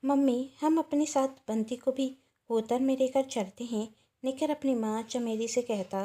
Mummy, हम अपने साथ बंटी को भी होटल में लेकर चलते हैं। निखिल अपनी माँ चमेली से कहता।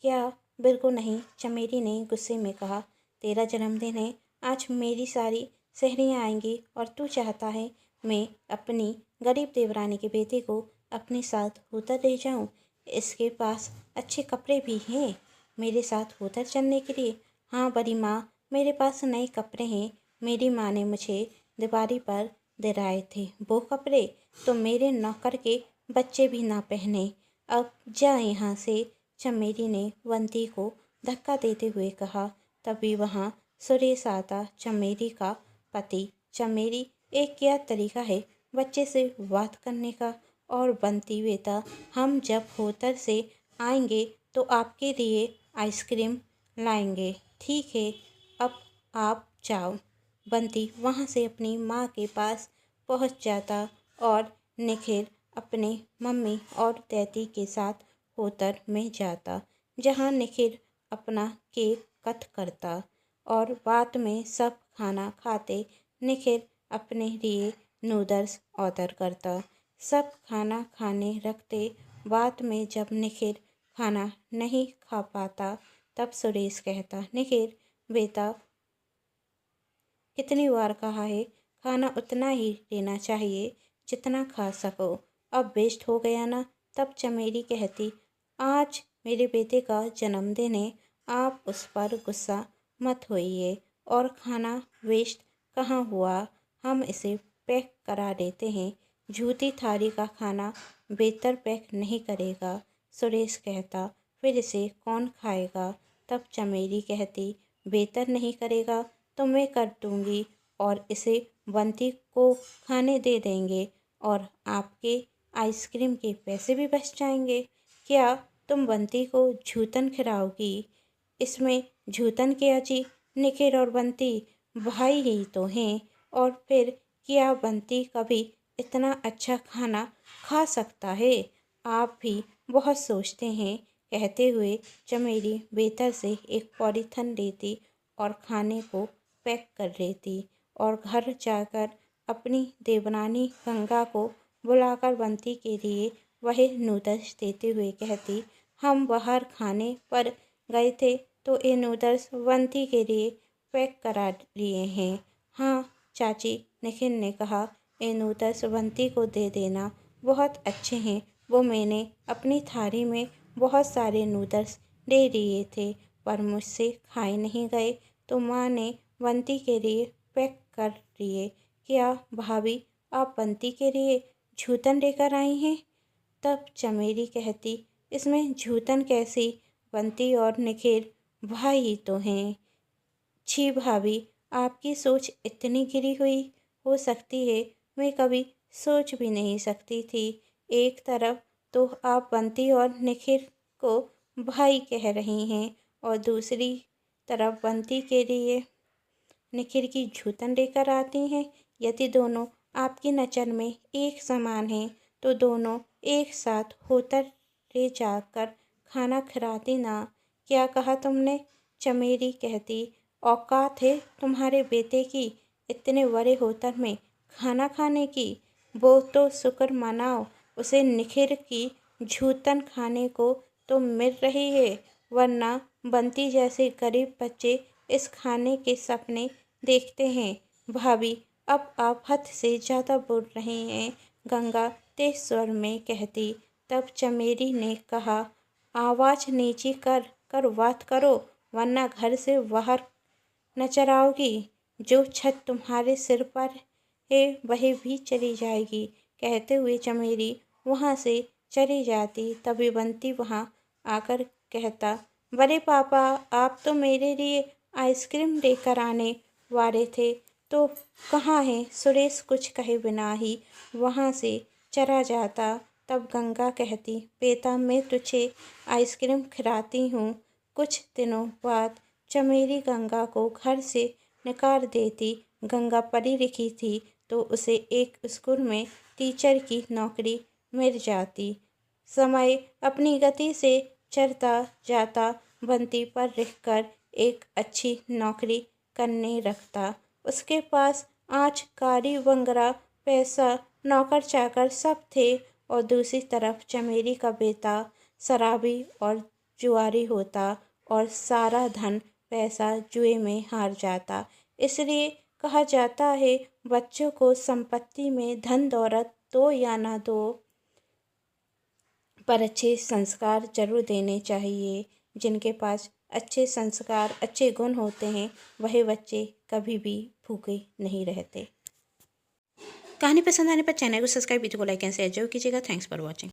क्या? बिल्कुल नहीं, चमेली ने गुस्से में कहा। तेरा जन्मदिन है, आज मेरी सारी सहेलियाँ आएंगी और तू चाहता है मैं अपनी गरीब देवरानी के बेटे को अपने साथ होटल ले जाऊँ। इसके पास अच्छे कपड़े भी हैं मेरे साथ होटल चलने के लिए। हाँ बड़ी माँ, मेरे पास नए कपड़े हैं। मेरी माँ ने मुझे दिवाली पर दिलाए थे वो कपड़े, तो मेरे नौकर के बच्चे भी ना पहने। अब जा यहाँ से, चमेली ने बंटी को धक्का देते हुए कहा। तभी वहाँ सुरेश आता, चमेली का पति। चमेली, एक क्या तरीका है बच्चे से बात करने का। और बंटी बेटा, हम जब होटल से आएंगे तो आपके लिए आइसक्रीम लाएंगे, ठीक है? अब आप जाओ। बंटी वहाँ से अपनी माँ के पास पहुँच जाता और निखिल अपने मम्मी और डैडी के साथ होटल में जाता, जहाँ निखिल अपना केक कट करता और बाद में सब खाना खाते निखिल अपने लिए नूडल्स ऑर्डर करता। सब खाना खाने रखते। बाद में जब निखिल खाना नहीं खा पाता तब सुरेश कहता, निखिल बेटा, कितनी बार कहा है, खाना उतना ही लेना चाहिए जितना खा सको। अब वेस्ट हो गया ना। तब चमेली कहती, आज मेरे बेटे का जन्मदिन है, आप उस पर गुस्सा मत होइए। और खाना वेस्ट कहाँ हुआ, हम इसे पैक करा देते हैं। झूठी थाली का खाना बेहतर पैक नहीं करेगा। सुरेश कहता, फिर इसे कौन खाएगा? तब चमेली कहती, बेहतर नहीं करेगा तो मैं कर दूँगी और इसे बंटी को खाने दे देंगे और आपके आइसक्रीम के पैसे भी बच जाएंगे। क्या तुम बंटी को जूतन खिलाओगी? इसमें जूतन क्या जी, निखिल और बंटी भाई ही तो हैं। और फिर क्या बंटी कभी इतना अच्छा खाना खा सकता है? आप भी बहुत सोचते हैं। कहते हुए चमेली बेहतर से एक पॉलीथन लेती और खाने को पैक कर लेती और घर जाकर अपनी देवरानी गंगा को बुलाकर बंटी के लिए वही नूडल्स देते हुए कहती, हम बाहर खाने पर गए थे तो ये नूडल्स बंटी के लिए पैक करा लिए हैं। हाँ चाची, निखिल ने कहा, ये नूडल्स बंटी को दे देना, बहुत अच्छे हैं। वो मैंने अपनी थाली में बहुत सारे नूडल्स ले लिए थे पर मुझसे खाए नहीं गए, तो माँ ने बंटी के लिए पैक कर लिए। क्या भाभी, आप बंटी के लिए जूतन लेकर आई हैं? तब चमेली कहती, इसमें जूतन कैसी, बंटी और निखिल भाई ही तो हैं। छी भाभी, आपकी सोच इतनी गिरी हुई हो सकती है, मैं कभी सोच भी नहीं सकती थी। एक तरफ तो आप बंटी और निखिल को भाई कह रही हैं और दूसरी तरफ बंटी के लिए निखिल की जूतन लेकर आती हैं। यदि दोनों आपकी नज़र में एक समान हैं तो दोनों एक साथ होटल ले जाकर खाना खिलाती ना। क्या कहा तुमने? चमेली कहती, औकात है तुम्हारे बेटे की इतने बड़े होटल में खाना खाने की? वो तो शुक्र मनाओ उसे निखिल की जूतन खाने को तो मिल रही है, वरना बंटी जैसे गरीब बच्चे इस खाने के सपने देखते हैं। भाभी, अब आप हद से ज़्यादा बोल रहे हैं, गंगा तेज स्वर में कहती। तब चमेली ने कहा, आवाज़ नीची कर कर बात करो, वरना घर से बाहर नजर आओगी। जो छत तुम्हारे सिर पर है वही भी चली जाएगी। कहते हुए चमेली वहाँ से चली जाती। तभी बंटी वहाँ आकर कहता, बड़े पापा, आप तो मेरे लिए आइसक्रीम लेकर आने वाले थे, तो कहाँ है? सुरेश कुछ कहे बिना ही वहाँ से चला जाता। तब गंगा कहती, बेटा, मैं तुझे आइसक्रीम खिलाती हूँ। कुछ दिनों बाद चमेली गंगा को घर से निकाल देती। गंगा पढ़ी लिखी थी तो उसे एक स्कूल में टीचर की नौकरी मिल जाती। समय अपनी गति से चलता जाता, बंटी पर लिखकर एक अच्छी नौकरी करने रखता। उसके पास आज गाड़ी बंगला पैसा नौकर चाकर सब थे और दूसरी तरफ चमेली का बेटा शराबी और जुआरी होता और सारा धन पैसा जुए में हार जाता। इसलिए कहा जाता है बच्चों को संपत्ति में धन दौलत दो या ना दो, पर अच्छे संस्कार जरूर देने चाहिए। जिनके पास अच्छे संस्कार अच्छे गुण होते हैं वही बच्चे कभी भी भूखे नहीं रहते। कहानी पसंद आने पर चैनल को सब्सक्राइब, वीडियो को लाइक एंड शेयर जरूर कीजिएगा। Thanks for watching.